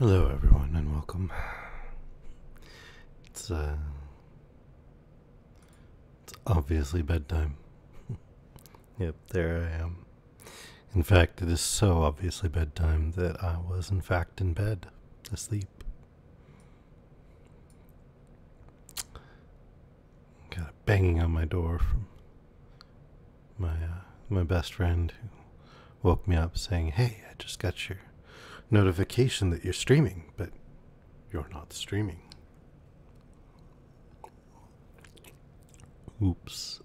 Hello, everyone, and welcome. It's obviously bedtime. Yep, there I am. In fact, it is so obviously bedtime that I was, in fact, in bed, asleep. Got a banging on my door from my best friend who woke me up saying, "Hey, I just got your notification that you're streaming, but you're not streaming." Oops.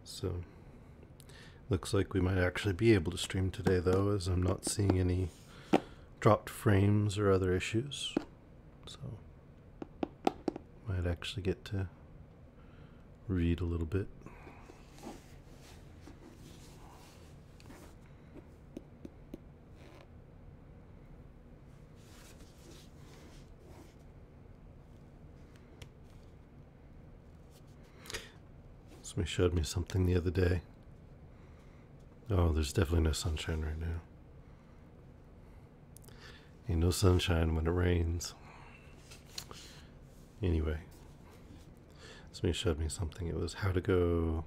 So, looks like we might actually be able to stream today, though, as I'm not seeing any dropped frames or other issues. So, might actually get to read a little bit. Somebody showed me something the other day. Oh, there's definitely no sunshine right now. Ain't no sunshine when it rains. Anyway, somebody showed me something. It was how to go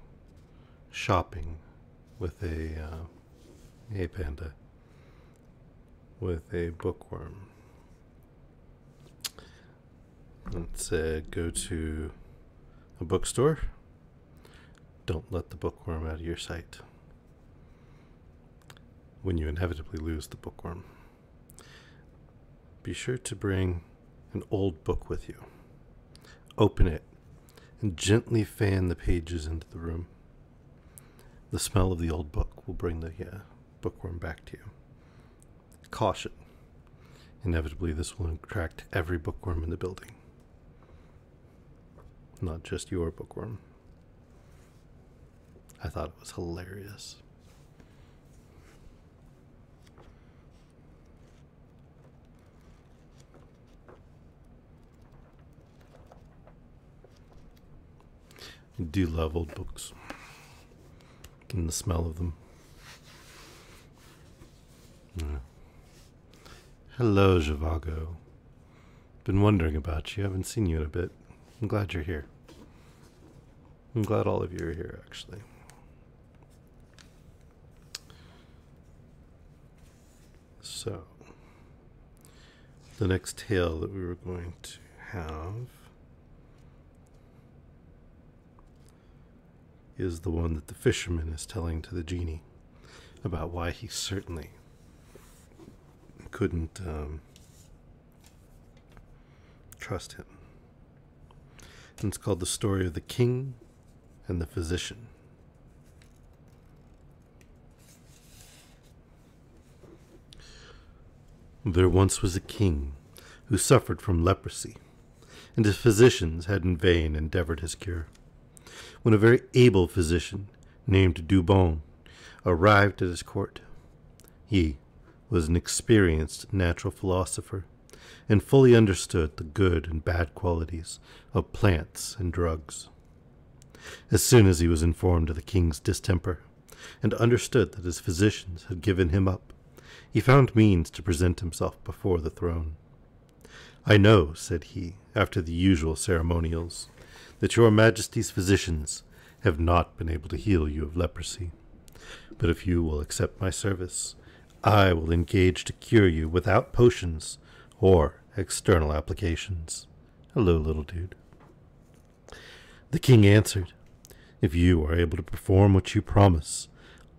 shopping with a panda with a bookworm. It said go to a bookstore. Don't let the bookworm out of your sight when you inevitably lose the bookworm. Be sure to bring an old book with you. Open it and gently fan the pages into the room. The smell of the old book will bring the bookworm back to you. Caution. Inevitably, this will attract every bookworm in the building. Not just your bookworm. I thought it was hilarious. I do love old books and the smell of them. Yeah. Hello, Zhivago. Been wondering about you. Haven't seen you in a bit. I'm glad you're here. I'm glad all of you are here, actually. So, the next tale that we were going to have is the one that the fisherman is telling to the genie about why he certainly couldn't trust him. And it's called The Story of the King and the Physician. There once was a king who suffered from leprosy, and his physicians had in vain endeavored his cure. When a very able physician named Dubon arrived at his court, he was an experienced natural philosopher and fully understood the good and bad qualities of plants and drugs. As soon as he was informed of the king's distemper and understood that his physicians had given him up, he found means to present himself before the throne. "I know," said he, after the usual ceremonials, "that your majesty's physicians have not been able to heal you of leprosy. But if you will accept my service, I will engage to cure you without potions or external applications." Hello, little dude. The king answered, "If you are able to perform what you promise,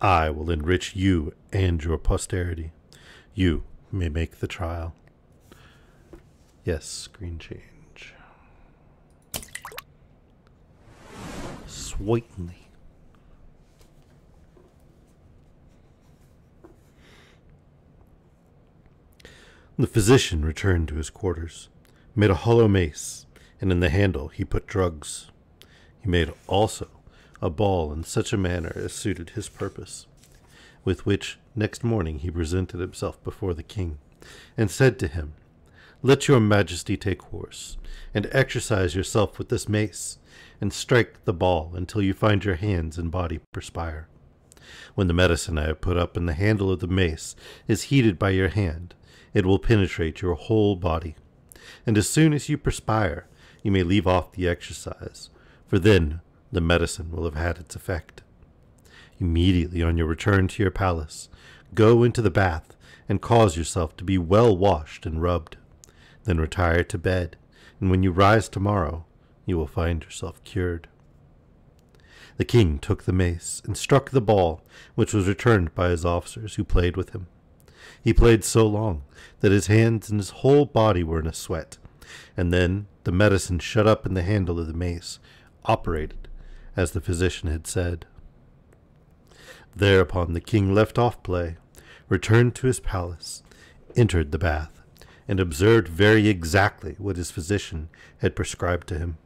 I will enrich you and your posterity. You may make the trial." Yes, screen change. Sweetly. The physician returned to his quarters, made a hollow mace, and in the handle he put drugs. He made also a ball in such a manner as suited his purpose, with which next morning he presented himself before the king, and said to him, "Let your majesty take horse, and exercise yourself with this mace, and strike the ball until you find your hands and body perspire. When the medicine I have put up in the handle of the mace is heated by your hand, it will penetrate your whole body, and as soon as you perspire, you may leave off the exercise, for then the medicine will have had its effect. Immediately on your return to your palace, go into the bath and cause yourself to be well washed and rubbed. Then retire to bed, and when you rise tomorrow, you will find yourself cured." The king took the mace and struck the ball, which was returned by his officers, who played with him. He played so long that his hands and his whole body were in a sweat, and then the medicine shut up in the handle of the mace operated as the physician had said. Thereupon the king left off play, returned to his palace, entered the bath, and observed very exactly what his physician had prescribed to him.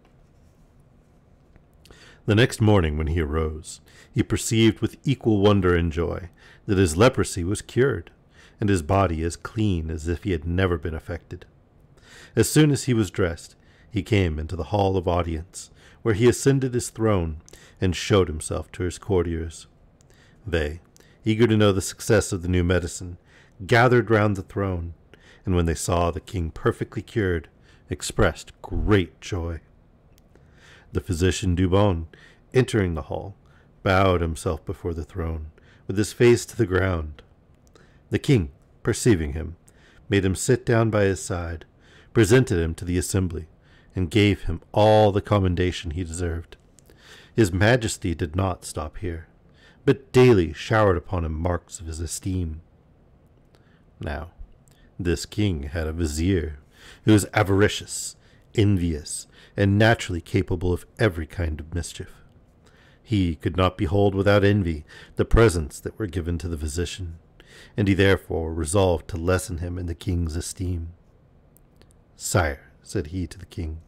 The next morning when he arose, he perceived with equal wonder and joy that his leprosy was cured, and his body as clean as if he had never been affected. As soon as he was dressed, he came into the hall of audience, where he ascended his throne and showed himself to his courtiers. They, eager to know the success of the new medicine, gathered round the throne, and when they saw the king perfectly cured, expressed great joy. The physician Dubon, entering the hall, bowed himself before the throne, with his face to the ground. The king, perceiving him, made him sit down by his side, presented him to the assembly, and gave him all the commendation he deserved. His majesty did not stop here, but daily showered upon him marks of his esteem. Now, this king had a vizier who was avaricious, envious, and naturally capable of every kind of mischief. He could not behold without envy the presents that were given to the physician, and he therefore resolved to lessen him in the king's esteem. "Sire," said he to the king,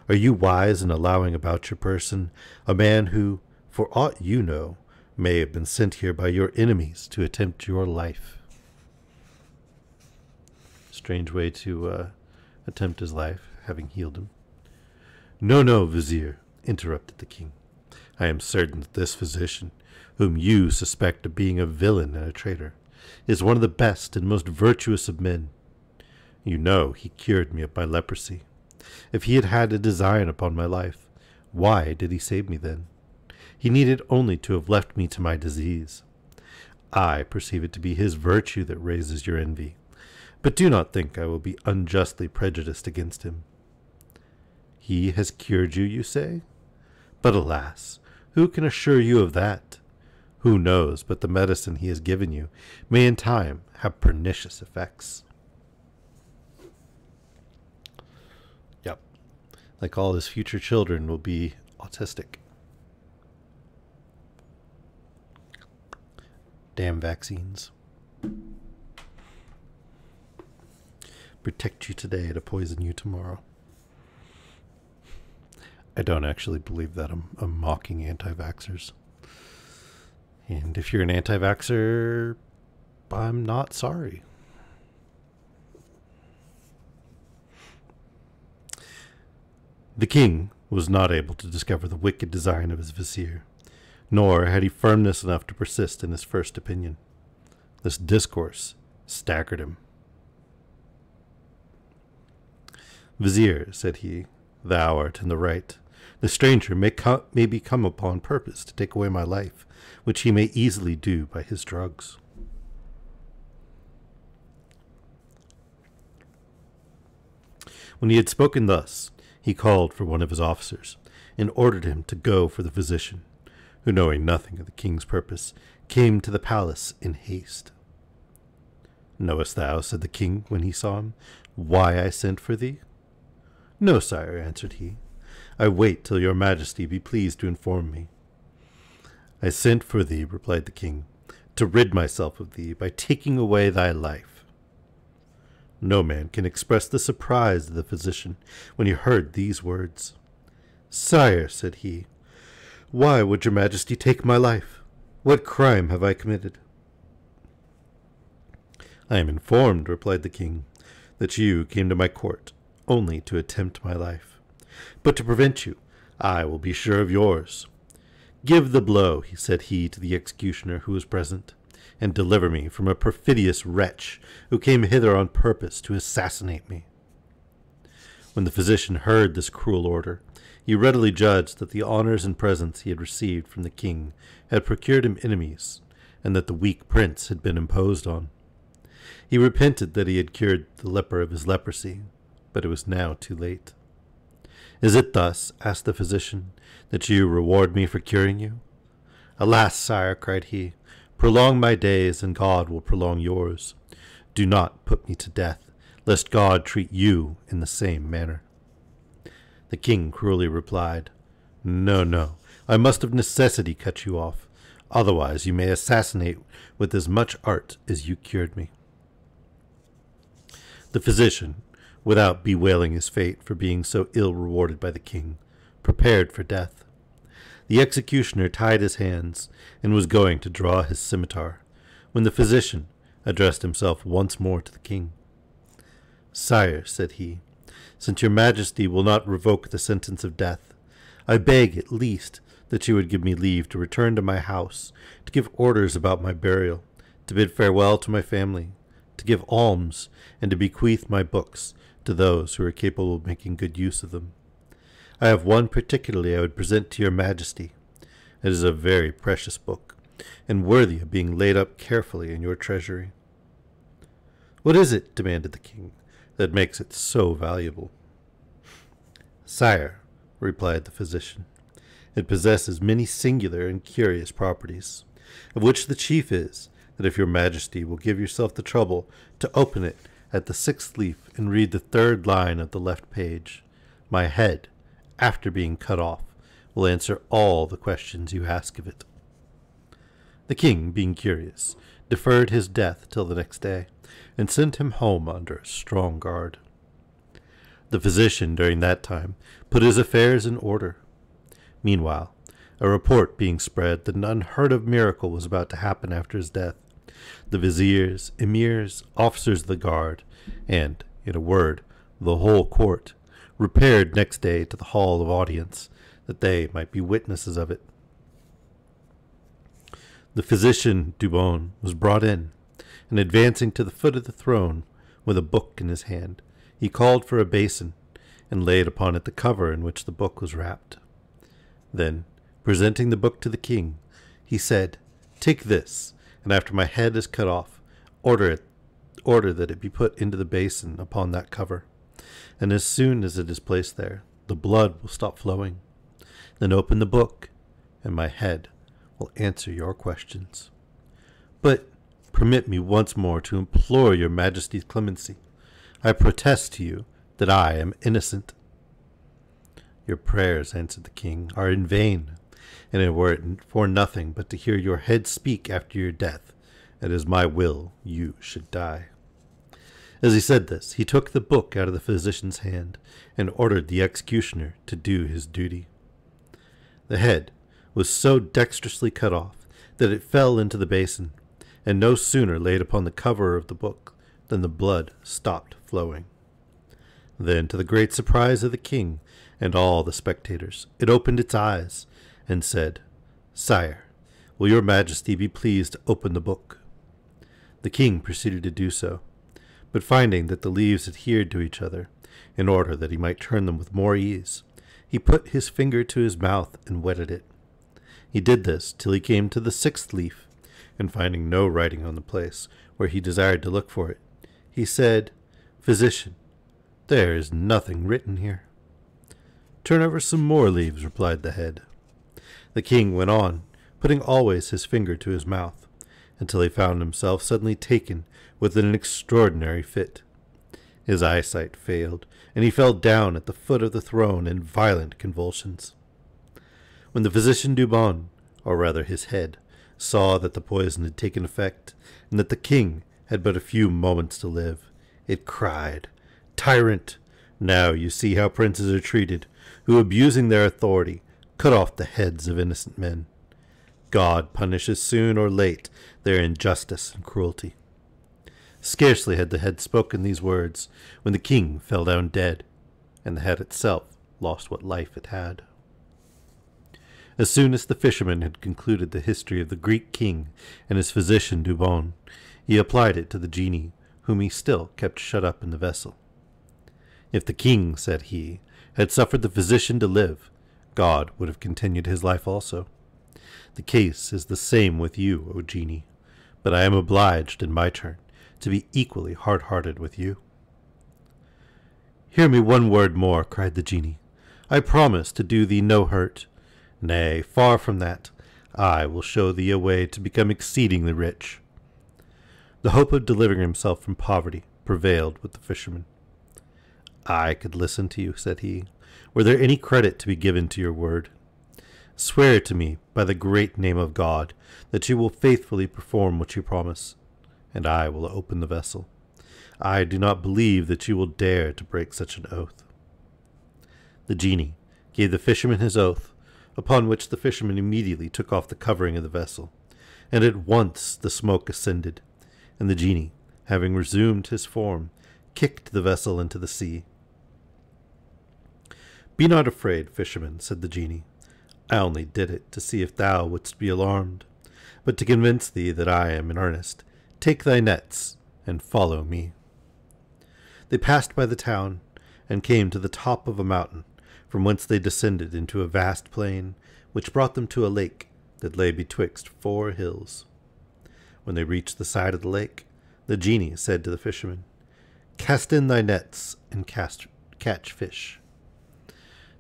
"are you wise in allowing about your person a man who, for aught you know, may have been sent here by your enemies to attempt your life?" Strange way to attempt his life, having healed him. "No, no, vizier," interrupted the king. "I am certain that this physician, whom you suspect of being a villain and a traitor, is one of the best and most virtuous of men. You know he cured me of my leprosy. If he had had a design upon my life, why did he save me then? He needed only to have left me to my disease. I perceive it to be his virtue that raises your envy, but do not think I will be unjustly prejudiced against him. He has cured you, you say? But alas, who can assure you of that? Who knows but the medicine he has given you may in time have pernicious effects?" Yep, like all his future children will be autistic. Damn vaccines. Protect you today to poison you tomorrow. I don't actually believe that. I'm mocking anti-vaxxers. And if you're an anti-vaxxer, I'm not sorry. The king was not able to discover the wicked design of his vizier, nor had he firmness enough to persist in his first opinion. This discourse staggered him. "Vizier," said he, "thou art in the right. The stranger may be come upon purpose to take away my life, which he may easily do by his drugs." When he had spoken thus, he called for one of his officers, and ordered him to go for the physician, who, knowing nothing of the king's purpose, came to the palace in haste. "Knowest thou," said the king when he saw him, "why I sent for thee?" "No, sire," answered he. "I wait till your majesty be pleased to inform me." "I sent for thee," replied the king, "to rid myself of thee by taking away thy life." No man can express the surprise of the physician when he heard these words. "Sire," said he, Why would your majesty take my life? What crime have I committed?" "I am informed," replied the king, "that you came to my court only to attempt my life. But to prevent you, I will be sure of yours. Give the blow," said he to the executioner who was present, "and deliver me from a perfidious wretch who came hither on purpose to assassinate me." When the physician heard this cruel order, he readily judged that the honors and presents he had received from the king had procured him enemies, and that the weak prince had been imposed on. He repented that he had cured the leper of his leprosy, but it was now too late. "Is it thus," asked the physician, "that you reward me for curing you?" "Alas, sire," cried he, "prolong my days, and God will prolong yours. Do not put me to death, lest God treat you in the same manner." The king cruelly replied, "No, no, I must of necessity cut you off. Otherwise you may assassinate with as much art as you cured me." The physician, without bewailing his fate for being so ill rewarded by the king, prepared for death. The executioner tied his hands and was going to draw his scimitar, when the physician addressed himself once more to the king. "Sire," said he, "since your majesty will not revoke the sentence of death, I beg at least that you would give me leave to return to my house, to give orders about my burial, to bid farewell to my family, to give alms, and to bequeath my books to those who are capable of making good use of them. I have one particularly I would present to your majesty. It is a very precious book, and worthy of being laid up carefully in your treasury." "What is it," demanded the king, "that makes it so valuable?" "Sire," replied the physician, "it possesses many singular and curious properties, of which the chief is that if your majesty will give yourself the trouble to open it at the 6th leaf and read the 3rd line of the left page, my head, after being cut off, will answer all the questions you ask of it." The king, being curious, deferred his death till the next day, and sent him home under a strong guard. The physician during that time put his affairs in order. Meanwhile, a report being spread that an unheard-of miracle was about to happen after his death, the viziers, emirs, officers of the guard, and, in a word, the whole court, repaired next day to the hall of audience, that they might be witnesses of it. The physician Dubon was brought in, and advancing to the foot of the throne, with a book in his hand, he called for a basin, and laid upon it the cover in which the book was wrapped. Then, presenting the book to the king, he said, "Take this, and after my head is cut off, order that it be put into the basin upon that cover, and as soon as it is placed there, the blood will stop flowing. Then open the book, and my head will answer your questions. But permit me once more to implore your majesty's clemency. I protest to you that I am innocent." "Your prayers," answered the king, "are in vain, and it were for nothing but to hear your head speak after your death, it is my will you should die." As he said this, he took the book out of the physician's hand, and ordered the executioner to do his duty. The head was so dexterously cut off that it fell into the basin, and no sooner laid upon the cover of the book than the blood stopped flowing. Then, to the great surprise of the king and all the spectators, it opened its eyes and said, "Sire, will your majesty be pleased to open the book?" The king proceeded to do so, but finding that the leaves adhered to each other, in order that he might turn them with more ease, he put his finger to his mouth and wetted it. He did this till he came to the 6th leaf, and finding no writing on the place where he desired to look for it, he said, "Physician, there is nothing written here." "Turn over some more leaves," replied the head. The king went on, putting always his finger to his mouth, until he found himself suddenly taken with an extraordinary fit. His eyesight failed, and he fell down at the foot of the throne in violent convulsions. When the physician Dubon, or rather his head, saw that the poison had taken effect, and that the king had but a few moments to live, it cried, "Tyrant! Now you see how princes are treated, who, abusing their authority, cut off the heads of innocent men. God punishes soon or late their injustice and cruelty. Scarcely had the head spoken these words when the king fell down dead, and the head itself lost what life it had. As soon as the fisherman had concluded the history of the Greek king and his physician Dubon, he applied it to the genie, whom he still kept shut up in the vessel. If the king, said he, had suffered the physician to live, God would have continued his life also. The case is the same with you, O genie, but I am obliged, in my turn, to be equally hard-hearted with you. Hear me one word more, cried the genie. I promise to do thee no hurt. Nay, far from that, I will show thee a way to become exceedingly rich. The hope of delivering himself from poverty prevailed with the fisherman. I could listen to you, said he, were there any credit to be given to your word. Swear to me by the great name of God that you will faithfully perform what you promise, and I will open the vessel. I do not believe that you will dare to break such an oath. The genie gave the fisherman his oath, upon which the fisherman immediately took off the covering of the vessel, and at once the smoke ascended, and the genie, having resumed his form, kicked the vessel into the sea. Be not afraid, fisherman, said the genie. I only did it to see if thou wouldst be alarmed, but to convince thee that I am in earnest. Take thy nets, and follow me. They passed by the town, and came to the top of a mountain, from whence they descended into a vast plain, which brought them to a lake that lay betwixt 4 hills. When they reached the side of the lake, the genie said to the fisherman, Cast in thy nets, and catch fish.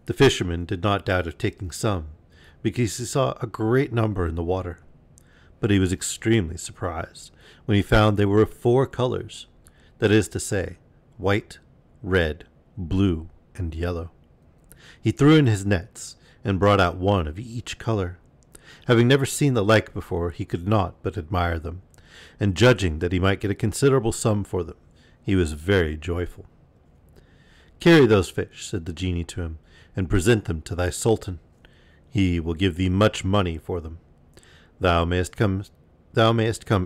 The fisherman did not doubt of taking some, because he saw a great number in the water. But he was extremely surprised when he found they were of 4 colors, that is to say, white, red, blue, and yellow. He threw in his nets, and brought out one of each color. Having never seen the like before, he could not but admire them, and judging that he might get a considerable sum for them, he was very joyful. Carry those fish, said the genie to him, and present them to thy sultan. He will give thee much money for them. Thou mayest come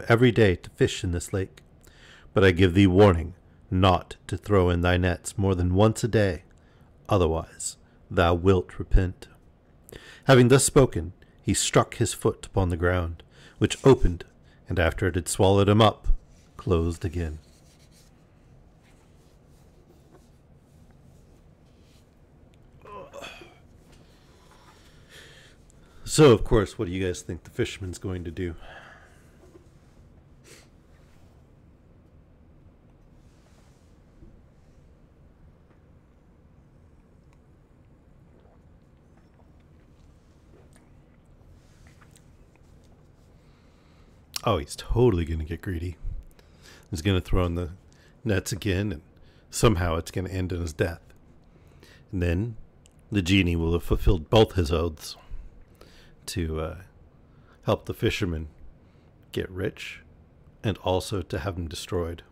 every day to fish in this lake, but I give thee warning not to throw in thy nets more than once a day, otherwise thou wilt repent. Having thus spoken, he struck his foot upon the ground, which opened, and after it had swallowed him up, closed again. So, of course, what do you guys think the fisherman's going to do? Oh, he's totally going to get greedy. He's going to throw in the nets again, and somehow it's going to end in his death. And then the genie will have fulfilled both his oaths to help the fisherman get rich and also to have him destroyed.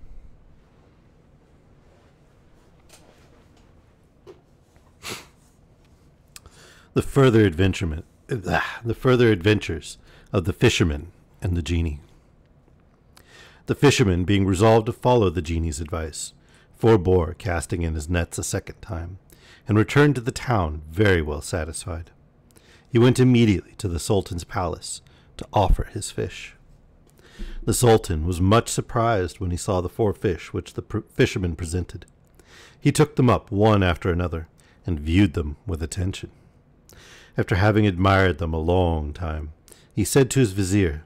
The further adventures of the fisherman and the genie. The fisherman, being resolved to follow the genie's advice, forbore casting in his nets a second time, and returned to the town very well satisfied. He went immediately to the Sultan's palace to offer his fish. The Sultan was much surprised when he saw the 4 fish which the fisherman presented. He took them up one after another, and viewed them with attention. After having admired them a long time, he said to his vizier,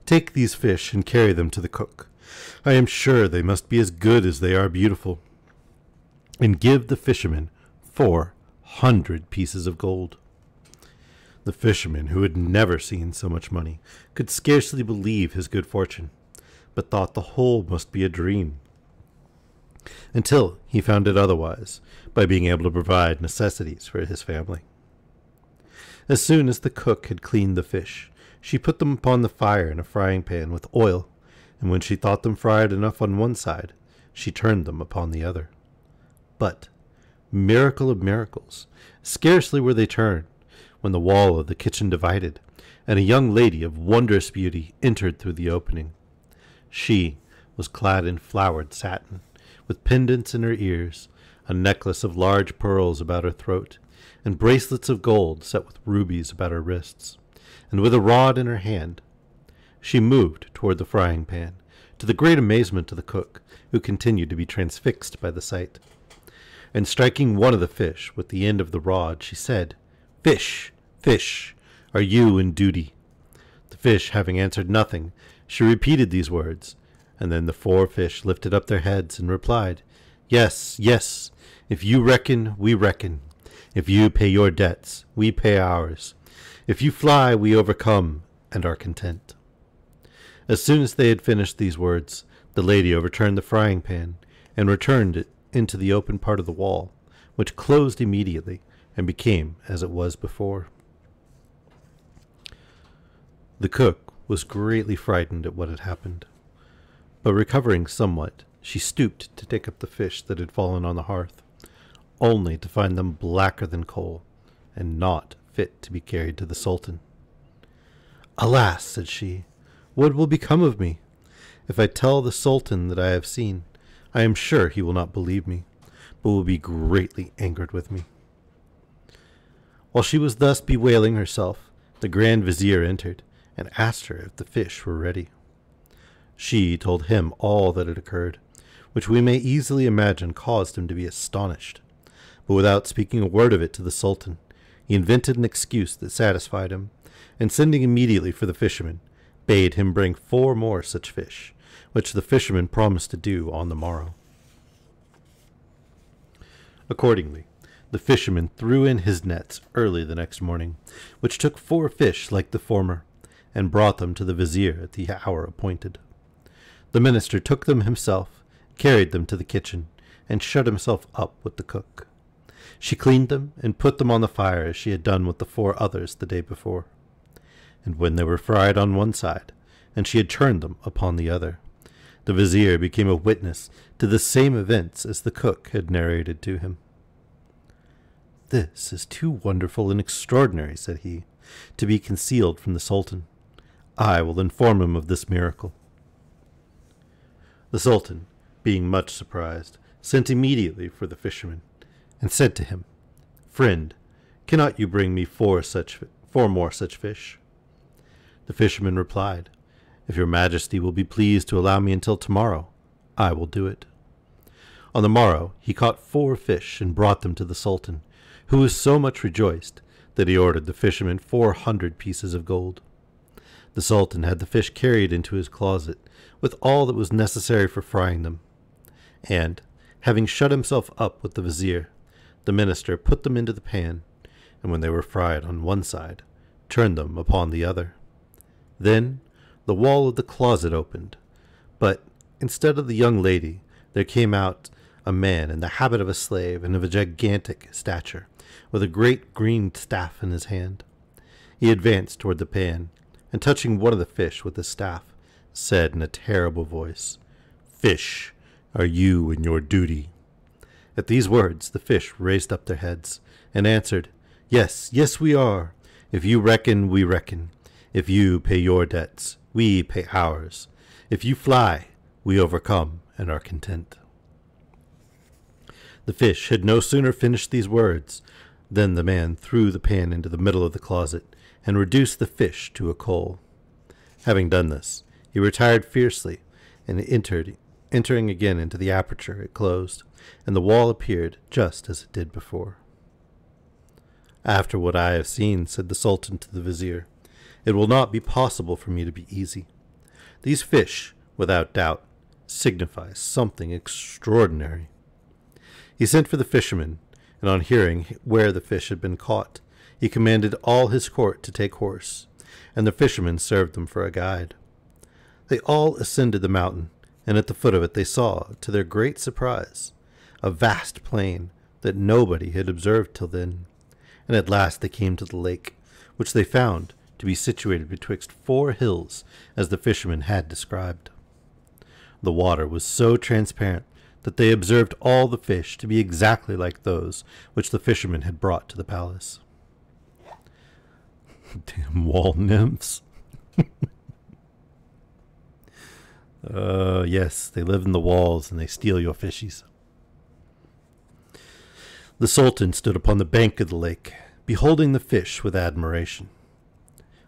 Take these fish and carry them to the cook. I am sure they must be as good as they are beautiful. And give the fisherman 400 pieces of gold. The fisherman, who had never seen so much money, could scarcely believe his good fortune, but thought the whole must be a dream, until he found it otherwise, by being able to provide necessities for his family. As soon as the cook had cleaned the fish, she put them upon the fire in a frying pan with oil, and when she thought them fried enough on one side, she turned them upon the other. But, miracle of miracles, scarcely were they turned, when the wall of the kitchen divided, and a young lady of wondrous beauty entered through the opening. She was clad in flowered satin, with pendants in her ears, a necklace of large pearls about her throat, and bracelets of gold set with rubies about her wrists, and with a rod in her hand. She moved toward the frying pan, to the great amazement of the cook, who continued to be transfixed by the sight. And striking one of the fish with the end of the rod, she said, "Fish, fish, are you in duty?" The fish having answered nothing, she repeated these words, and then the 4 fish lifted up their heads and replied, "Yes, yes, if you reckon, we reckon. If you pay your debts, we pay ours. If you fly, we overcome and are content." As soon as they had finished these words, the lady overturned the frying pan and returned it into the open part of the wall, which closed immediately and became as it was before. The cook was greatly frightened at what had happened, but recovering somewhat, she stooped to take up the fish that had fallen on the hearth, only to find them blacker than coal, and not fit to be carried to the Sultan. "Alas," said she, "what will become of me? If I tell the Sultan that I have seen, I am sure he will not believe me, but will be greatly angered with me." While she was thus bewailing herself, the Grand Vizier entered, and asked her if the fish were ready. She told him all that had occurred, which we may easily imagine caused him to be astonished. But without speaking a word of it to the Sultan, he invented an excuse that satisfied him, and sending immediately for the fisherman, bade him bring 4 more such fish, which the fisherman promised to do on the morrow. Accordingly, the fisherman threw in his nets early the next morning, which took 4 fish like the former, and brought them to the Vizier at the hour appointed. The minister took them himself, carried them to the kitchen, and shut himself up with the cook. She cleaned them and put them on the fire as she had done with the 4 others the day before. And when they were fried on one side, and she had turned them upon the other, the Vizier became a witness to the same events as the cook had narrated to him. "This is too wonderful and extraordinary," said he, "to be concealed from the Sultan. I will inform him of this miracle." The Sultan, being much surprised, sent immediately for the fisherman, and said to him, "Friend, cannot you bring me 4 more such fish?" The fisherman replied, "If your majesty will be pleased to allow me until tomorrow, I will do it." On the morrow he caught 4 fish and brought them to the Sultan, who was so much rejoiced that he ordered the fisherman 400 pieces of gold. The Sultan had the fish carried into his closet, with all that was necessary for frying them, and, having shut himself up with the Vizier, the minister put them into the pan, and when they were fried on one side, turned them upon the other. Then the wall of the closet opened, but instead of the young lady, there came out a man in the habit of a slave and of a gigantic stature, with a great green staff in his hand. He advanced toward the pan, and touching one of the fish with his staff, said in a terrible voice, "Fish, are you in your duty?" At these words the fish raised up their heads, and answered, "Yes, yes, we are. If you reckon, we reckon. If you pay your debts, we pay ours. If you fly, we overcome and are content." The fish had no sooner finished these words than the man threw the pan into the middle of the closet, and reduced the fish to a coal. Having done this, he retired fiercely, and entering again into the aperture, it closed, and the wall appeared just as it did before. "After what I have seen," said the Sultan to the Vizier, "it will not be possible for me to be easy. These fish, without doubt, signify something extraordinary." He sent for the fisherman, and on hearing where the fish had been caught, he commanded all his court to take horse, and the fisherman served them for a guide. They all ascended the mountain, and at the foot of it they saw, to their great surprise, a vast plain that nobody had observed till then, and at last they came to the lake, which they found to be situated betwixt 4 hills, as the fisherman had described. The water was so transparent that they observed all the fish to be exactly like those which the fisherman had brought to the palace. Damn wall nymphs. Yes, they live in the walls and they steal your fishies. The Sultan stood upon the bank of the lake, beholding the fish with admiration.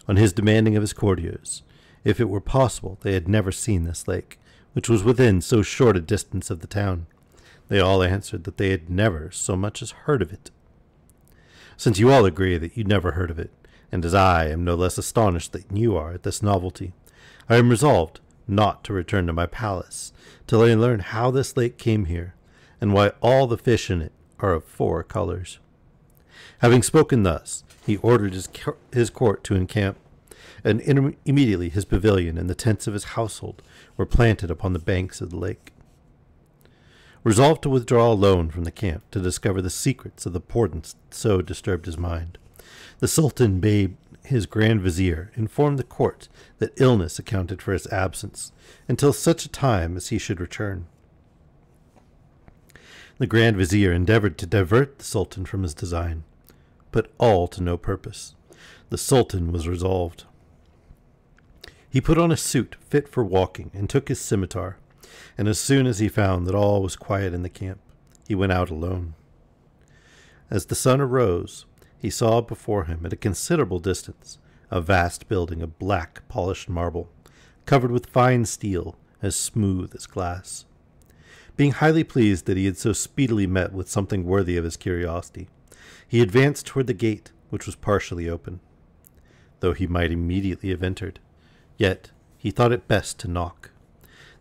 On his demanding of his courtiers if it were possible they had never seen this lake, which was within so short a distance of the town, they all answered that they had never so much as heard of it. Since you all agree that you never heard of it, and as I am no less astonished than you are at this novelty, I am resolved not to return to my palace till I learn how this lake came here, and why all the fish in it are of 4 colors. Having spoken thus, he ordered his court to encamp, and immediately his pavilion and the tents of his household were planted upon the banks of the lake. Resolved to withdraw alone from the camp to discover the secrets of the portents that so disturbed his mind, the Sultan bade his Grand Vizier inform the court that illness accounted for his absence until such a time as he should return. The Grand Vizier endeavored to divert the Sultan from his design, but all to no purpose. The Sultan was resolved. He put on a suit fit for walking and took his scimitar, and as soon as he found that all was quiet in the camp, he went out alone. As the sun arose, he saw before him at a considerable distance a vast building of black polished marble, covered with fine steel as smooth as glass. Being highly pleased that he had so speedily met with something worthy of his curiosity, he advanced toward the gate, which was partially open. Though he might immediately have entered, yet he thought it best to knock.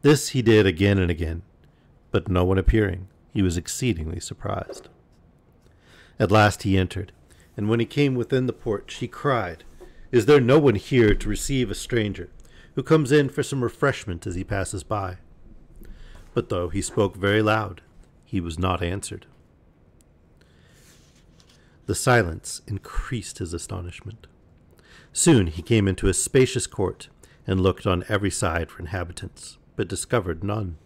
This he did again and again, but no one appearing, he was exceedingly surprised. At last he entered, and when he came within the porch, he cried, "Is there no one here to receive a stranger, who comes in for some refreshment as he passes by?" But though he spoke very loud, he was not answered. The silence increased his astonishment. Soon he came into a spacious court, and looked on every side for inhabitants, but discovered none.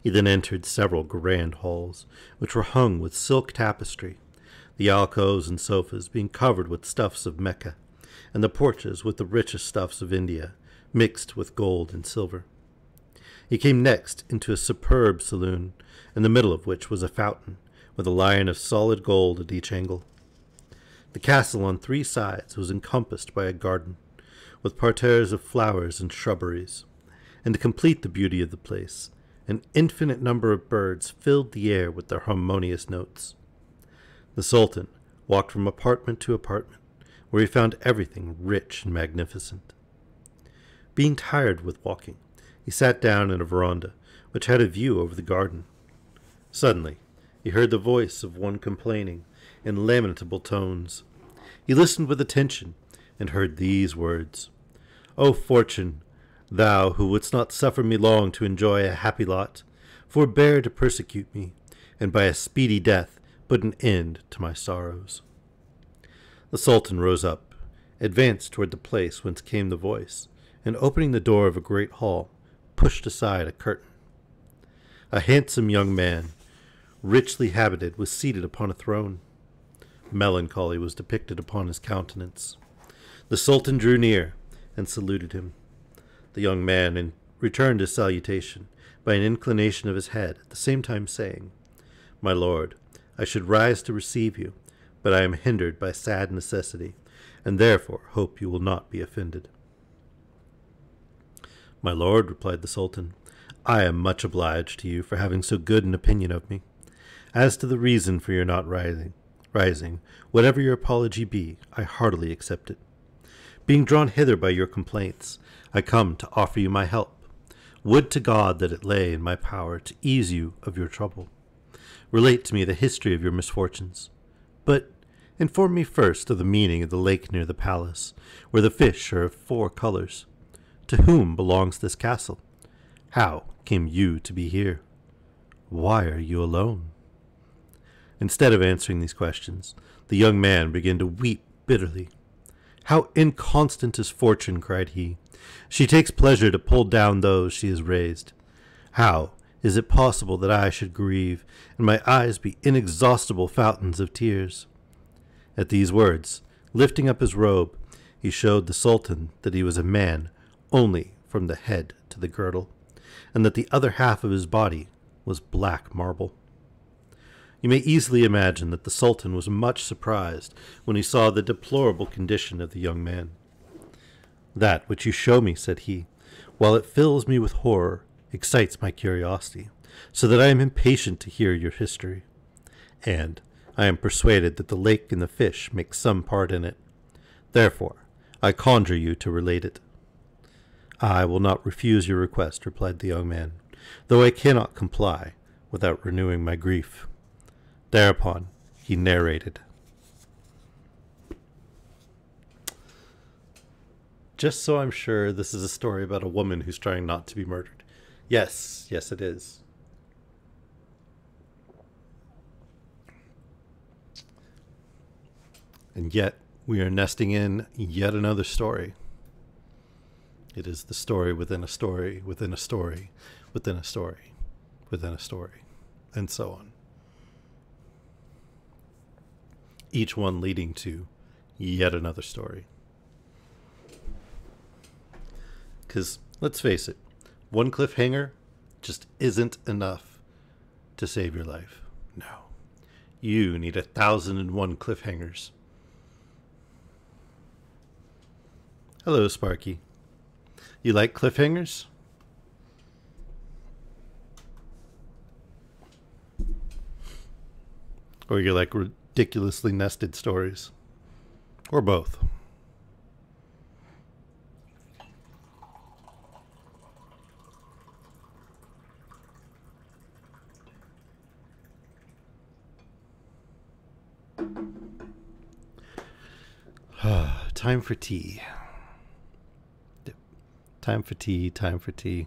He then entered several grand halls, which were hung with silk tapestry, the alcoves and sofas being covered with stuffs of Mecca, and the porches with the richest stuffs of India, mixed with gold and silver. He came next into a superb saloon, in the middle of which was a fountain, with a lion of solid gold at each angle. The castle on 3 sides was encompassed by a garden, with parterres of flowers and shrubberies, and to complete the beauty of the place, an infinite number of birds filled the air with their harmonious notes. The Sultan walked from apartment to apartment, where he found everything rich and magnificent. Being tired with walking, he sat down in a veranda, which had a view over the garden. Suddenly, he heard the voice of one complaining in lamentable tones. He listened with attention, and heard these words: "O Fortune, thou who wouldst not suffer me long to enjoy a happy lot, forbear to persecute me, and by a speedy death put an end to my sorrows." The Sultan rose up, advanced toward the place whence came the voice, and opening the door of a great hall, pushed aside a curtain. A handsome young man, richly habited, was seated upon a throne. Melancholy was depicted upon his countenance. The Sultan drew near and saluted him. The young man returned his salutation by an inclination of his head, at the same time saying, "My lord, I should rise to receive you, but I am hindered by sad necessity, and therefore hope you will not be offended." "My lord," replied the Sultan, "I am much obliged to you for having so good an opinion of me. As to the reason for your not rising, whatever your apology be, I heartily accept it. Being drawn hither by your complaints, I come to offer you my help. Would to God that it lay in my power to ease you of your trouble. Relate to me the history of your misfortunes. But inform me first of the meaning of the lake near the palace, where the fish are of 4 colors. To whom belongs this castle? How came you to be here? Why are you alone?" Instead of answering these questions, the young man began to weep bitterly. "How inconstant is fortune!" cried he. "She takes pleasure to pull down those she has raised. How is it possible that I should grieve, and my eyes be inexhaustible fountains of tears?" At these words, lifting up his robe, He showed the Sultan that he was a man only from the head to the girdle, and that the other half of his body was black marble. You may easily imagine that the Sultan was much surprised when he saw the deplorable condition of the young man. "That which you show me," said he, "while it fills me with horror, excites my curiosity, so that I am impatient to hear your history. And I am persuaded that the lake and the fish make some part in it. Therefore, I conjure you to relate it." "I will not refuse your request," replied the young man, "though I cannot comply without renewing my grief." Thereupon he narrated. Just so I'm sure, this is a story about a woman who's trying not to be murdered. Yes, yes it is. And yet, we are nesting in yet another story. It is the story within a story, within a story, within a story, within a story, and so on. Each one leading to yet another story. Because, let's face it, one cliffhanger just isn't enough to save your life. No. You need 1,001 cliffhangers. Hello, Sparky. You like cliffhangers? Or you like ridiculously nested stories? Or both? Time for tea. Time for tea, time for tea.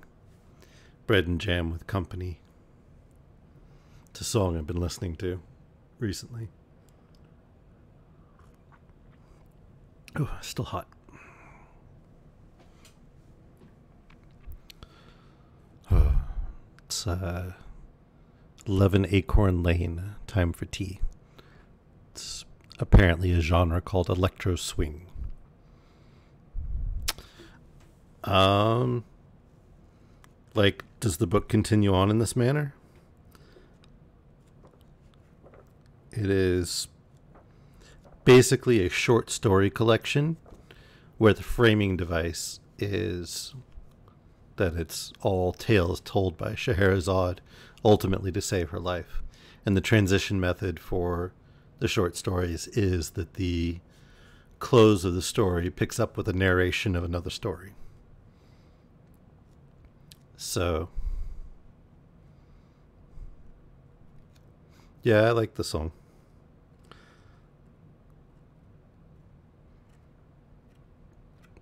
Bread and jam with company. It's a song I've been listening to recently. Oh, still hot. It's 11 Acorn Lane, Time for Tea. It's apparently a genre called electro swing. Like, does the book continue on in this manner? It is basically a short story collection where the framing device is that it's all tales told by Scheherazade, ultimately to save her life. And the transition method for the short stories is that the close of the story picks up with a narration of another story. So, yeah, I like the song.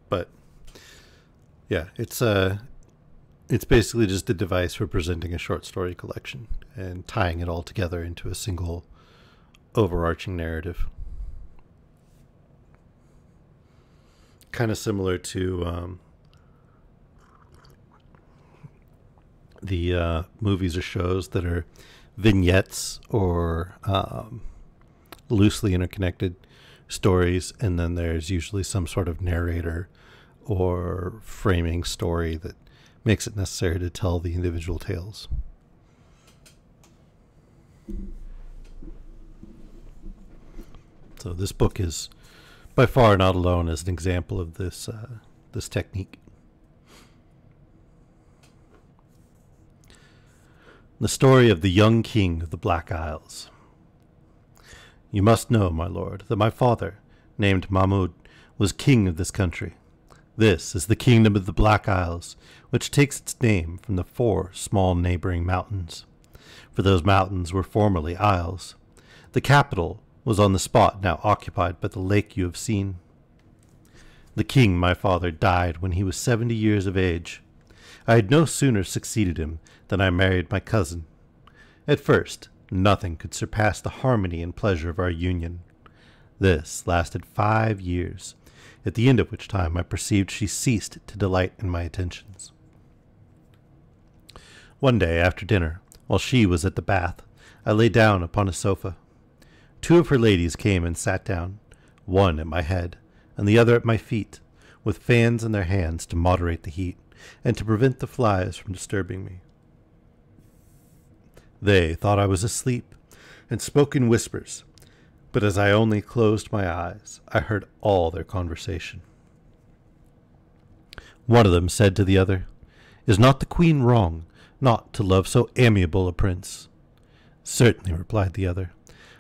But yeah, it's basically just a device for presenting a short story collection and tying it all together into a single overarching narrative. Kind of similar to the movies or shows that are vignettes or loosely interconnected stories, and then there's usually some sort of narrator or framing story that makes it necessary to tell the individual tales. So this book is by far not alone as an example of this this technique. The story of the young king of the Black Isles. You must know, my lord, that my father, named Mahmud, was king of this country. This is the kingdom of the Black Isles, which takes its name from the 4 small neighboring mountains. For those mountains were formerly isles. The capital was on the spot now occupied by the lake you have seen. The king, my father, died when he was 70 years of age. I had no sooner succeeded him than I married my cousin. At first, nothing could surpass the harmony and pleasure of our union. This lasted 5 years, at the end of which time I perceived she ceased to delight in my attentions. One day after dinner, while she was at the bath, I lay down upon a sofa. 2 of her ladies came and sat down, one at my head, and the other at my feet, with fans in their hands to moderate the heat, and to prevent the flies from disturbing me. They thought I was asleep, and spoke in whispers, but as I only closed my eyes, I heard all their conversation. One of them said to the other, "Is not the queen wrong not to love so amiable a prince?" "Certainly," replied the other.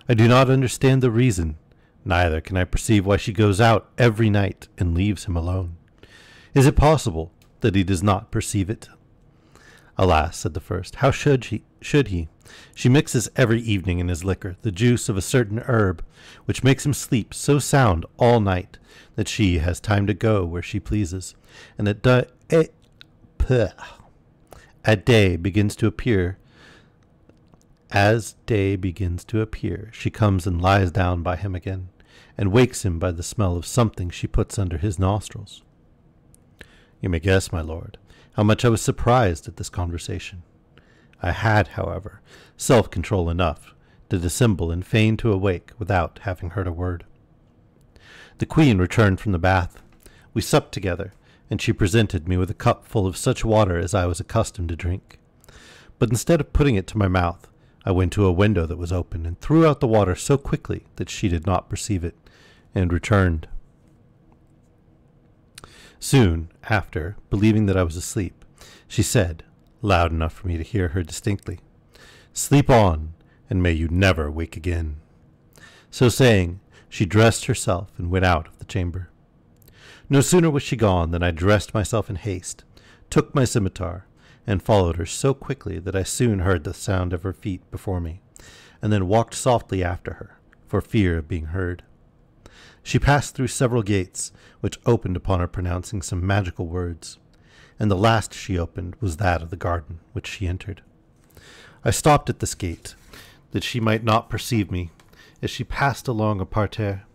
"I do not understand the reason, neither can I perceive why she goes out every night and leaves him alone. Is it possible that he does not perceive it?" "Alas," said the first, "how should he? She mixes every evening in his liquor the juice of a certain herb, which makes him sleep so sound all night that she has time to go where she pleases, and as day begins to appear, she comes and lies down by him again, and wakes him by the smell of something she puts under his nostrils." You may guess, my lord, how much I was surprised at this conversation. I had, however, self-control enough to dissemble and feign to awake without having heard a word. The queen returned from the bath. We supped together, and she presented me with a cup full of such water as I was accustomed to drink. But instead of putting it to my mouth, I went to a window that was open and threw out the water so quickly that she did not perceive it, and returned. Soon after, believing that I was asleep, she said, loud enough for me to hear her distinctly, "Sleep on, and may you never wake again." So saying, she dressed herself and went out of the chamber. No sooner was she gone than I dressed myself in haste, took my scimitar, and followed her so quickly that I soon heard the sound of her feet before me, and then walked softly after her, for fear of being heard. She passed through several gates, which opened upon her pronouncing some magical words, and the last she opened was that of the garden, which she entered. I stopped at this gate, that she might not perceive me, as she passed along a parterre.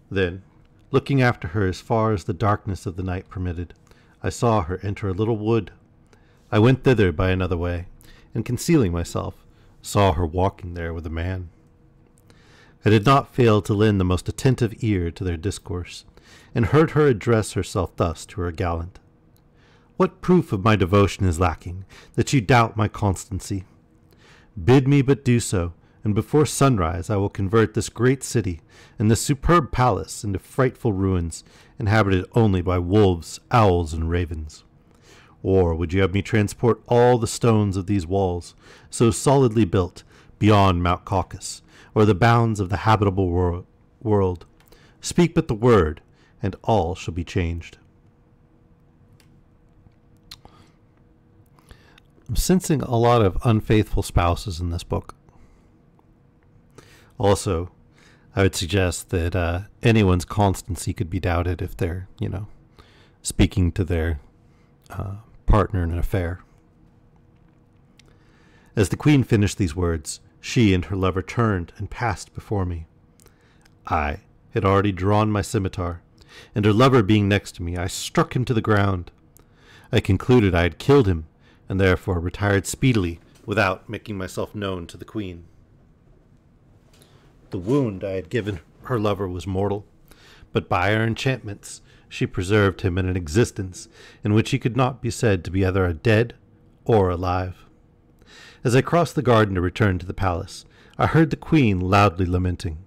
Then, looking after her as far as the darkness of the night permitted, I saw her enter a little wood. I went thither by another way, and concealing myself, saw her walking there with a man. I did not fail to lend the most attentive ear to their discourse, and heard her address herself thus to her gallant: "What proof of my devotion is lacking, that you doubt my constancy? Bid me but do so, and before sunrise I will convert this great city and this superb palace into frightful ruins, inhabited only by wolves, owls, and ravens. Or would you have me transport all the stones of these walls, so solidly built, beyond Mount Caucasus, or the bounds of the habitable world? Speak but the word, and all shall be changed." I'm sensing a lot of unfaithful spouses in this book. Also, I would suggest that anyone's constancy could be doubted if they're, speaking to their partner in an affair. As the queen finished these words, she and her lover turned and passed before me. I had already drawn my scimitar, and her lover being next to me, I struck him to the ground. I concluded I had killed him, and therefore retired speedily without making myself known to the queen. The wound I had given her lover was mortal, but by her enchantments she preserved him in an existence in which he could not be said to be either dead or alive. As I crossed the garden to return to the palace, I heard the queen loudly lamenting,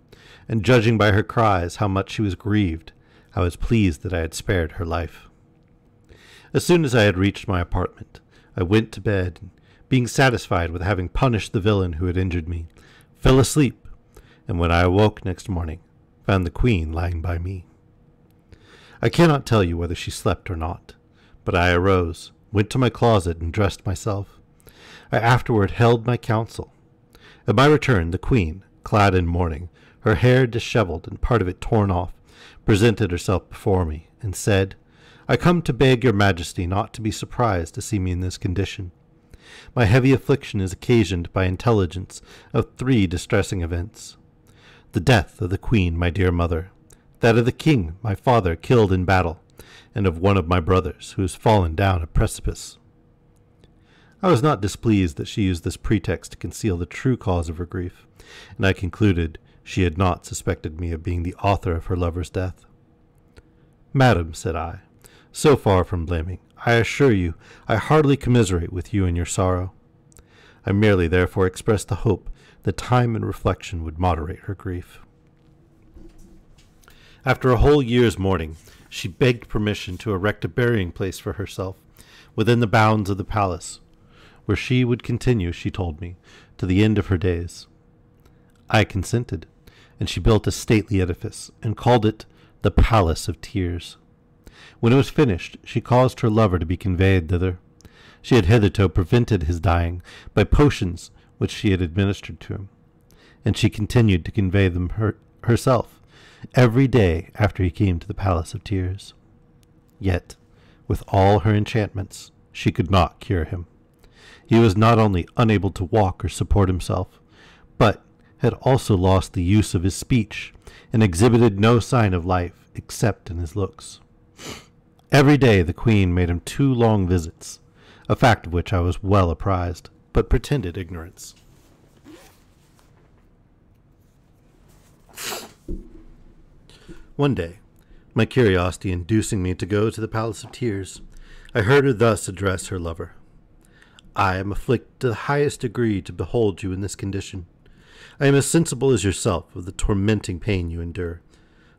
and judging by her cries how much she was grieved, I was pleased that I had spared her life. As soon as I had reached my apartment, I went to bed, and, being satisfied with having punished the villain who had injured me, fell asleep, and when I awoke next morning, found the queen lying by me. I cannot tell you whether she slept or not, but I arose, went to my closet, and dressed myself. I afterward held my council. At my return, the queen, clad in mourning, her hair disheveled and part of it torn off, presented herself before me, and said, "I come to beg your majesty not to be surprised to see me in this condition. My heavy affliction is occasioned by intelligence of 3 distressing events: the death of the queen, my dear mother, that of the king, my father, killed in battle, and of one of my brothers, who has fallen down a precipice." I was not displeased that she used this pretext to conceal the true cause of her grief, and I concluded she had not suspected me of being the author of her lover's death. Madam, said I, so far from blaming, I assure you I heartily commiserate with you in your sorrow. I merely therefore expressed the hope that time and reflection would moderate her grief. After a whole year's mourning, she begged permission to erect a burying place for herself within the bounds of the palace, where she would continue, she told me, to the end of her days. I consented, and she built a stately edifice and called it the Palace of Tears. When it was finished, she caused her lover to be conveyed thither. She had hitherto prevented his dying by potions which she had administered to him, and she continued to convey them herself every day after he came to the Palace of Tears. Yet, with all her enchantments, she could not cure him. He was not only unable to walk or support himself, but had also lost the use of his speech and exhibited no sign of life except in his looks. Every day the queen made him 2 long visits, a fact of which I was well apprised, but pretended ignorance. One day, my curiosity inducing me to go to the Palace of Tears, I heard her thus address her lover. I am afflicted to the highest degree to behold you in this condition. I am as sensible as yourself of the tormenting pain you endure.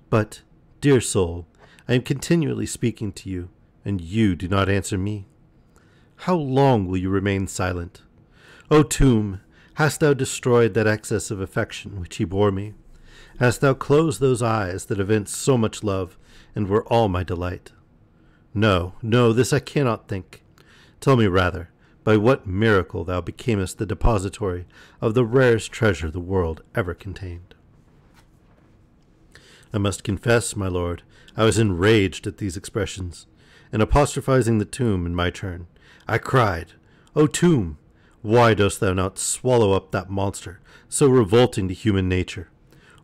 But, dear soul, I am continually speaking to you, and you do not answer me. How long will you remain silent? O tomb, hast thou destroyed that excess of affection which he bore me? Hast thou closed those eyes that evinced so much love, and were all my delight? No, no, this I cannot think. Tell me rather, by what miracle thou becamest the depository of the rarest treasure the world ever contained. I must confess, my lord, I was enraged at these expressions, and apostrophizing the tomb in my turn, I cried, O tomb, why dost thou not swallow up that monster, so revolting to human nature?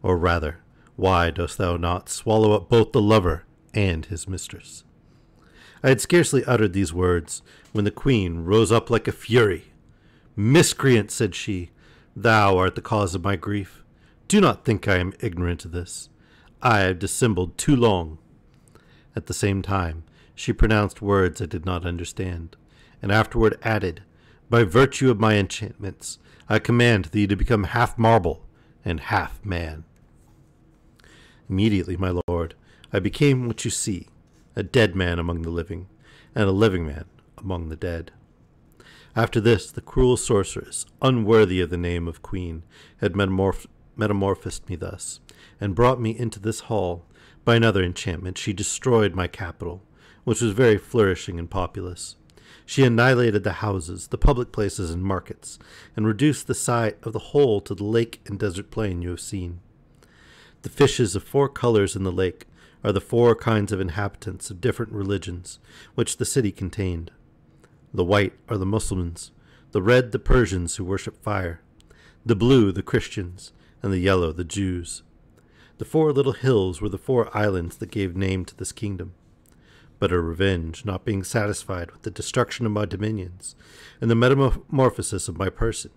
Or rather, why dost thou not swallow up both the lover and his mistress? I had scarcely uttered these words when the queen rose up like a fury. Miscreant, said she, thou art the cause of my grief. Do not think I am ignorant of this. I have dissembled too long. At the same time, she pronounced words I did not understand, and afterward added, By virtue of my enchantments, I command thee to become half marble and half man. Immediately, my lord, I became what you see, a dead man among the living, and a living man among the dead. After this, the cruel sorceress, unworthy of the name of queen, had metamorphosed me thus, and brought me into this hall. By another enchantment she destroyed my capital, which was very flourishing and populous. She annihilated the houses, the public places and markets, and reduced the site of the whole to the lake and desert plain you have seen. The fishes of 4 colors in the lake are the 4 kinds of inhabitants of different religions, which the city contained. The white are the Mussulmans, the red the Persians who worship fire, the blue the Christians, and the yellow the Jews. The 4 little hills were the 4 islands that gave name to this kingdom. But her revenge, not being satisfied with the destruction of my dominions and the metamorphosis of my person,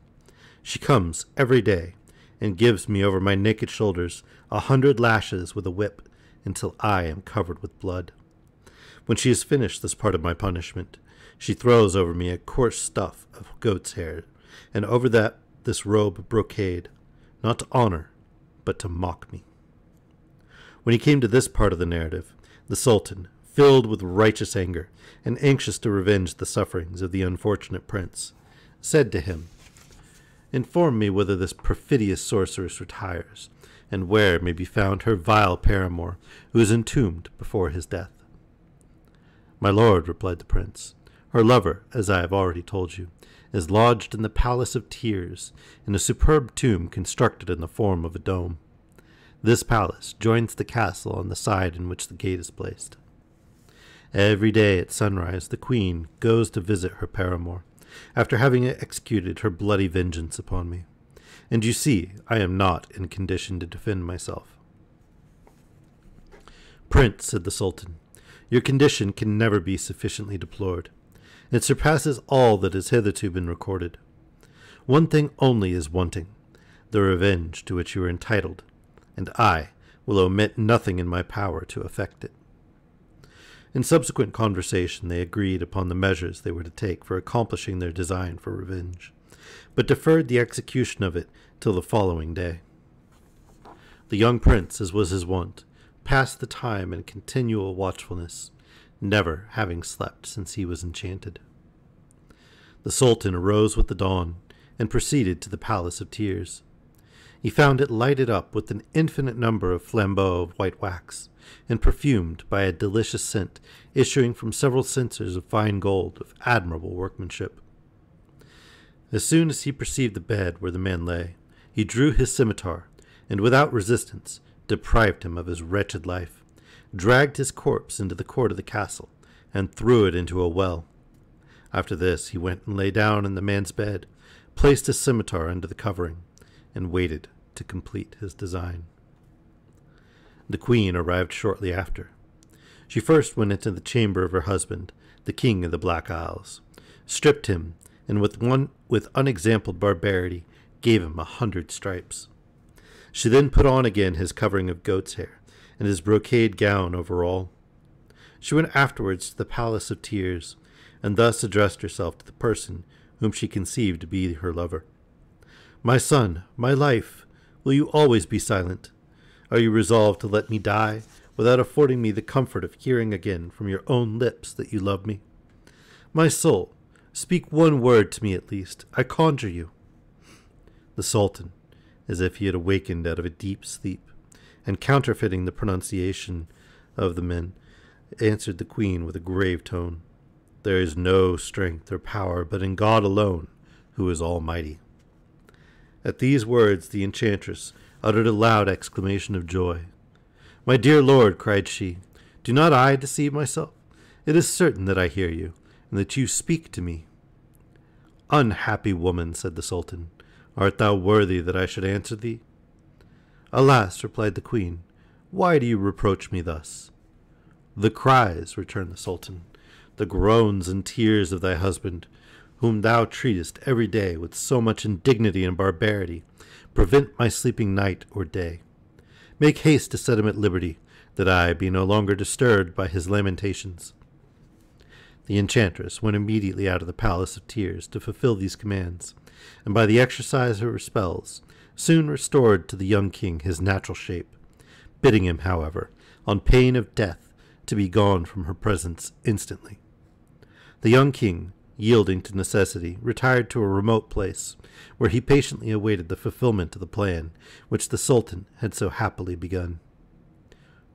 she comes every day and gives me over my naked shoulders 100 lashes with a whip until I am covered with blood. When she has finished this part of my punishment, she throws over me a coarse stuff of goat's hair, and over that this robe of brocade, not to honor, but to mock me. When he came to this part of the narrative, the Sultan, filled with righteous anger and anxious to revenge the sufferings of the unfortunate prince, said to him, Inform me whither this perfidious sorceress retires, and where may be found her vile paramour, who is entombed before his death. My lord, replied the prince, her lover, as I have already told you, is lodged in the Palace of Tears, in a superb tomb constructed in the form of a dome. This palace joins the castle on the side in which the gate is placed. Every day at sunrise the queen goes to visit her paramour, after having executed her bloody vengeance upon me. And you see, I am not in condition to defend myself. Prince, said the Sultan, your condition can never be sufficiently deplored. It surpasses all that has hitherto been recorded. One thing only is wanting, the revenge to which you are entitled, and I will omit nothing in my power to effect it. In subsequent conversation they agreed upon the measures they were to take for accomplishing their design for revenge, but deferred the execution of it till the following day. The young prince, as was his wont, passed the time in continual watchfulness, never having slept since he was enchanted. The Sultan arose with the dawn, and proceeded to the Palace of Tears. He found it lighted up with an infinite number of flambeaux of white wax, and perfumed by a delicious scent issuing from several censers of fine gold of admirable workmanship. As soon as he perceived the bed where the man lay, he drew his scimitar, and without resistance deprived him of his wretched life, dragged his corpse into the court of the castle, and threw it into a well. After this he went and lay down in the man's bed, placed his scimitar under the covering, and waited to complete his design. The queen arrived shortly after. She first went into the chamber of her husband, the king of the Black Isles, stripped him, and with unexampled barbarity gave him 100 stripes. She then put on again his covering of goat's hair, and his brocade gown over all. She went afterwards to the Palace of Tears, and thus addressed herself to the person whom she conceived to be her lover. "My son, my life, will you always be silent? Are you resolved to let me die without affording me the comfort of hearing again from your own lips that you love me? My soul, speak one word to me at least, I conjure you." The Sultan, as if he had awakened out of a deep sleep, and counterfeiting the pronunciation of the men, answered the queen with a grave tone, "There is no strength or power but in God alone, who is almighty." At these words the enchantress uttered a loud exclamation of joy. "My dear lord," cried she, "do not I deceive myself? It is certain that I hear you, and that you speak to me." "Unhappy woman," said the Sultan, "art thou worthy that I should answer thee?" "Alas," replied the queen, "why do you reproach me thus?" "The cries," returned the Sultan, "the groans and tears of thy husband, whom thou treatest every day with so much indignity and barbarity, prevent my sleeping night or day. Make haste to set him at liberty, that I be no longer disturbed by his lamentations." The enchantress went immediately out of the Palace of Tears to fulfill these commands, and by the exercise of her spells soon restored to the young king his natural shape, bidding him, however, on pain of death, to be gone from her presence instantly. The young king, yielding to necessity, retired to a remote place, where he patiently awaited the fulfillment of the plan which the Sultan had so happily begun.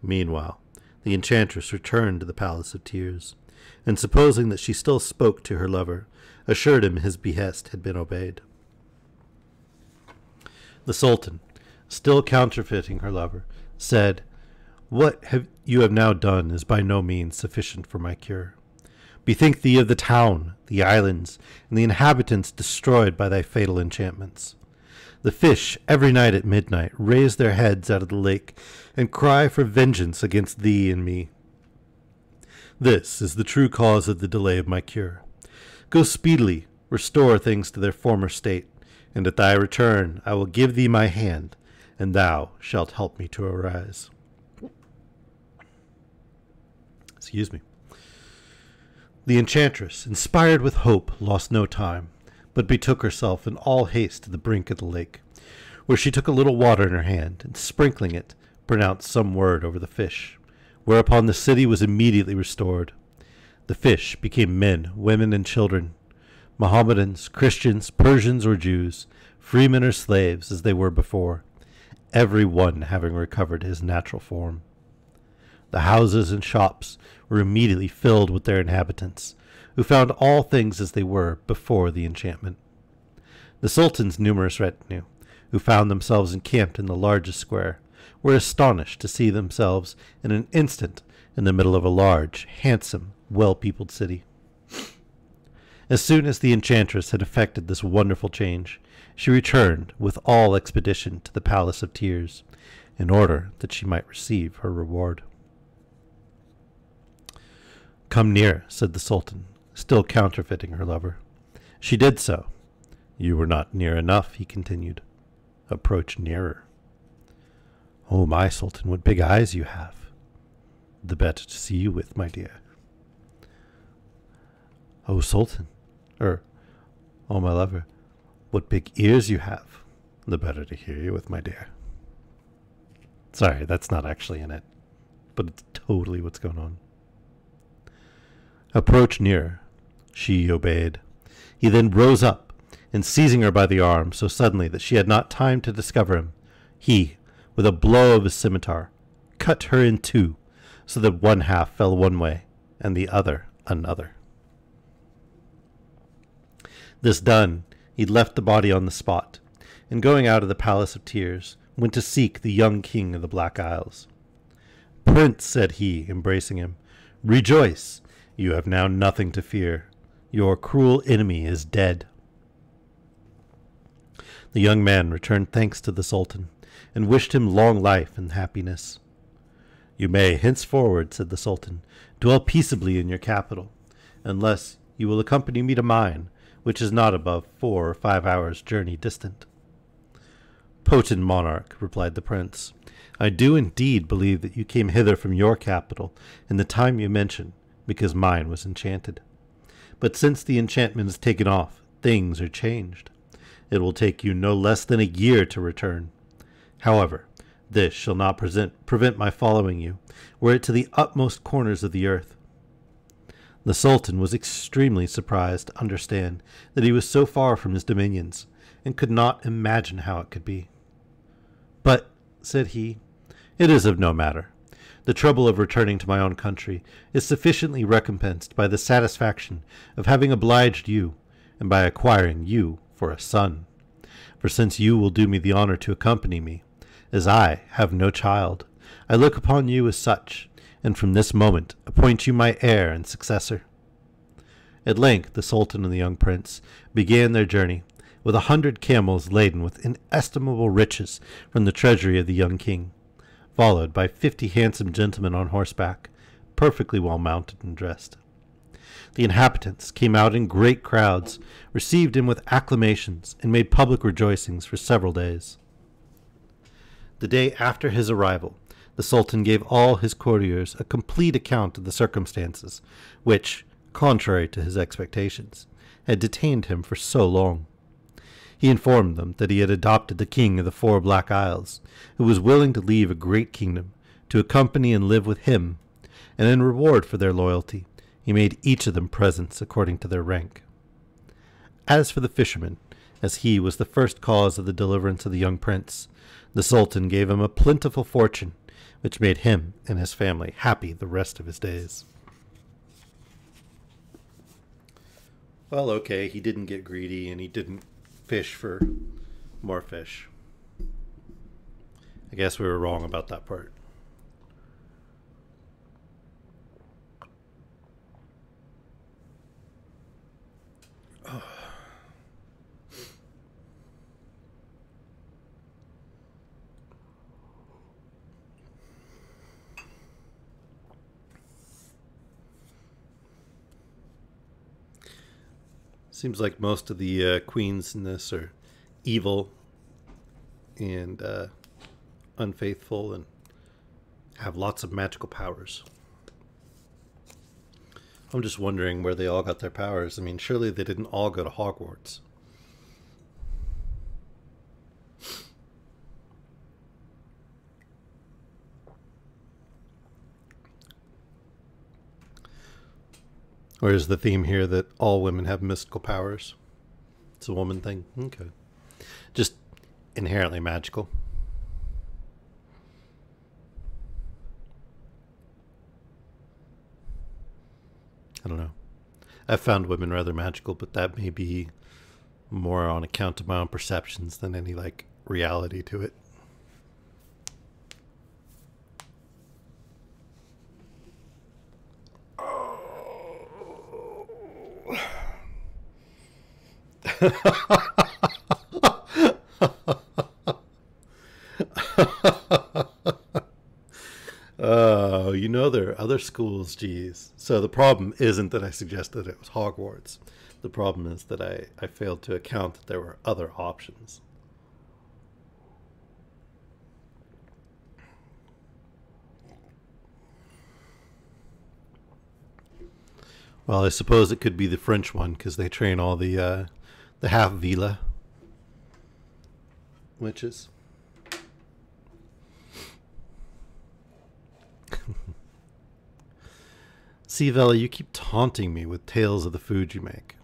Meanwhile, the enchantress returned to the Palace of Tears, and supposing that she still spoke to her lover, assured him his behest had been obeyed. The Sultan, still counterfeiting her lover, said, You have now done is by no means sufficient for my cure. Bethink thee of the town, the islands, and the inhabitants destroyed by thy fatal enchantments. The fish every night at midnight raise their heads out of the lake and cry for vengeance against thee and me. This is the true cause of the delay of my cure. Go speedily, restore things to their former state, and at thy return I will give thee my hand, and thou shalt help me to arise. Excuse me. The enchantress, inspired with hope, lost no time, but betook herself in all haste to the brink of the lake, where she took a little water in her hand, and sprinkling it, pronounced some word over the fish, whereupon the city was immediately restored. The fish became men, women, and children, Mohammedans, Christians, Persians, or Jews, freemen or slaves, as they were before, every one having recovered his natural form. The houses and shops were immediately filled with their inhabitants, who found all things as they were before the enchantment. The Sultan's numerous retinue, who found themselves encamped in the largest square, were astonished to see themselves in an instant in the middle of a large, handsome, well-peopled city. As soon as the enchantress had effected this wonderful change, she returned with all expedition to the Palace of Tears, in order that she might receive her reward. "Come near," said the Sultan, still counterfeiting her lover. She did so. "You were not near enough," he continued. "Approach nearer." "Oh, my Sultan, what big eyes you have!" "The better to see you with, my dear." "Oh, Sultan, er, oh, my lover, what big ears you have. The better to hear you with, my dear." Sorry, that's not actually in it, but it's totally what's going on. Approach nearer. She obeyed. He then rose up, and seizing her by the arm so suddenly that she had not time to discover him, he, with a blow of his scimitar, cut her in two, so that one half fell one way and the other another. This done, he left the body on the spot, and going out of the Palace of Tears, went to seek the young king of the Black Isles. "Prince," said he, embracing him, "rejoice! You have now nothing to fear. Your cruel enemy is dead." The young man returned thanks to the Sultan, and wished him long life and happiness. "You may henceforward," said the Sultan, "dwell peaceably in your capital, unless you will accompany me to mine, which is not above 4 or 5 hours' journey distant." "Potent monarch," replied the prince, "I do indeed believe that you came hither from your capital in the time you mention, because mine was enchanted. But since the enchantment is taken off, things are changed. It will take you no less than a year to return. However, this shall not prevent my following you, were it to the utmost corners of the earth." The Sultan was extremely surprised to understand that he was so far from his dominions, and could not imagine how it could be. "But," said he, "it is of no matter. The trouble of returning to my own country is sufficiently recompensed by the satisfaction of having obliged you, and by acquiring you for a son. For since you will do me the honor to accompany me, as I have no child, I look upon you as such, and from this moment appoint you my heir and successor." At length the Sultan and the young prince began their journey, with 100 camels laden with inestimable riches from the treasury of the young king, followed by 50 handsome gentlemen on horseback, perfectly well mounted and dressed. The inhabitants came out in great crowds, received him with acclamations, and made public rejoicings for several days. The day after his arrival, the Sultan gave all his courtiers a complete account of the circumstances which, contrary to his expectations, had detained him for so long. He informed them that he had adopted the king of the 4 Black Isles, who was willing to leave a great kingdom to accompany and live with him, and in reward for their loyalty he made each of them presents according to their rank. As for the fisherman, as he was the first cause of the deliverance of the young prince, the Sultan gave him a plentiful fortune, which made him and his family happy the rest of his days. Well, okay, he didn't get greedy, and he didn't fish for more fish. I guess we were wrong about that part. Oh. Seems like most of the queens in this are evil and unfaithful and have lots of magical powers. I'm just wondering where they all got their powers. I mean, surely they didn't all go to Hogwarts. Or is the theme here that all women have mystical powers? It's a woman thing? Okay. Just inherently magical. I don't know. I've found women rather magical, but that may be more on account of my own perceptions than any, like, reality to it. Oh, you know there are other schools, geez. So the problem isn't that I suggested it was Hogwarts. The problem is that I failed to account that there were other options. Well, I suppose it could be the French one because they train all the half Vila witches. See, Vela, you keep taunting me with tales of the food you make.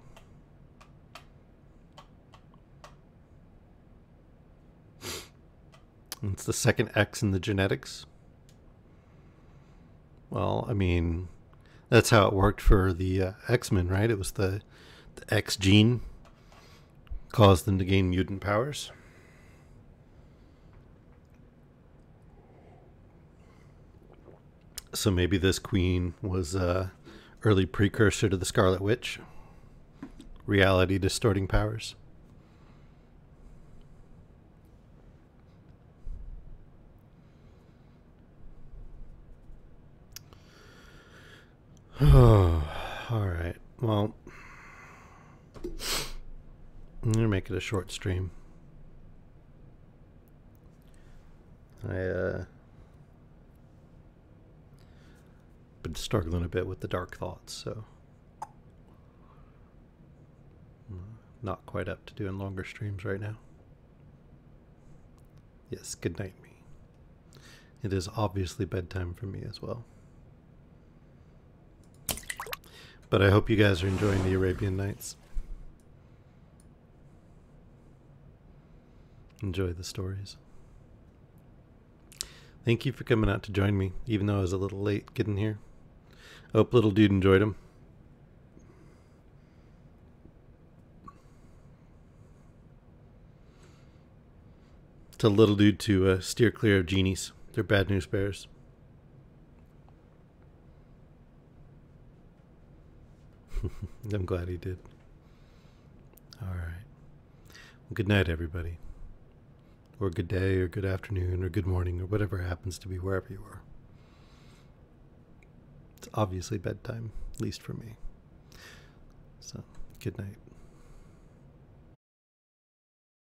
It's the second X in the genetics. Well, I mean, that's how it worked for the X-Men, right? It was the X gene caused them to gain mutant powers. So maybe this queen was a early precursor to the Scarlet Witch. Reality distorting powers. Oh, all right. Well, I'm gonna make it a short stream. I been struggling a bit with the dark thoughts, so not quite up to doing longer streams right now. Yes, good night, me. It is obviously bedtime for me as well. But I hope you guys are enjoying the Arabian Nights. Enjoy the stories. Thank you for coming out to join me, even though I was a little late getting here. I hope little dude enjoyed them. Tell little dude to steer clear of genies. They're bad news bears. I'm glad he did. All right. Well, good night, everybody. Or good day, or good afternoon, or good morning, or whatever happens to be wherever you are. It's obviously bedtime, at least for me. So, good night.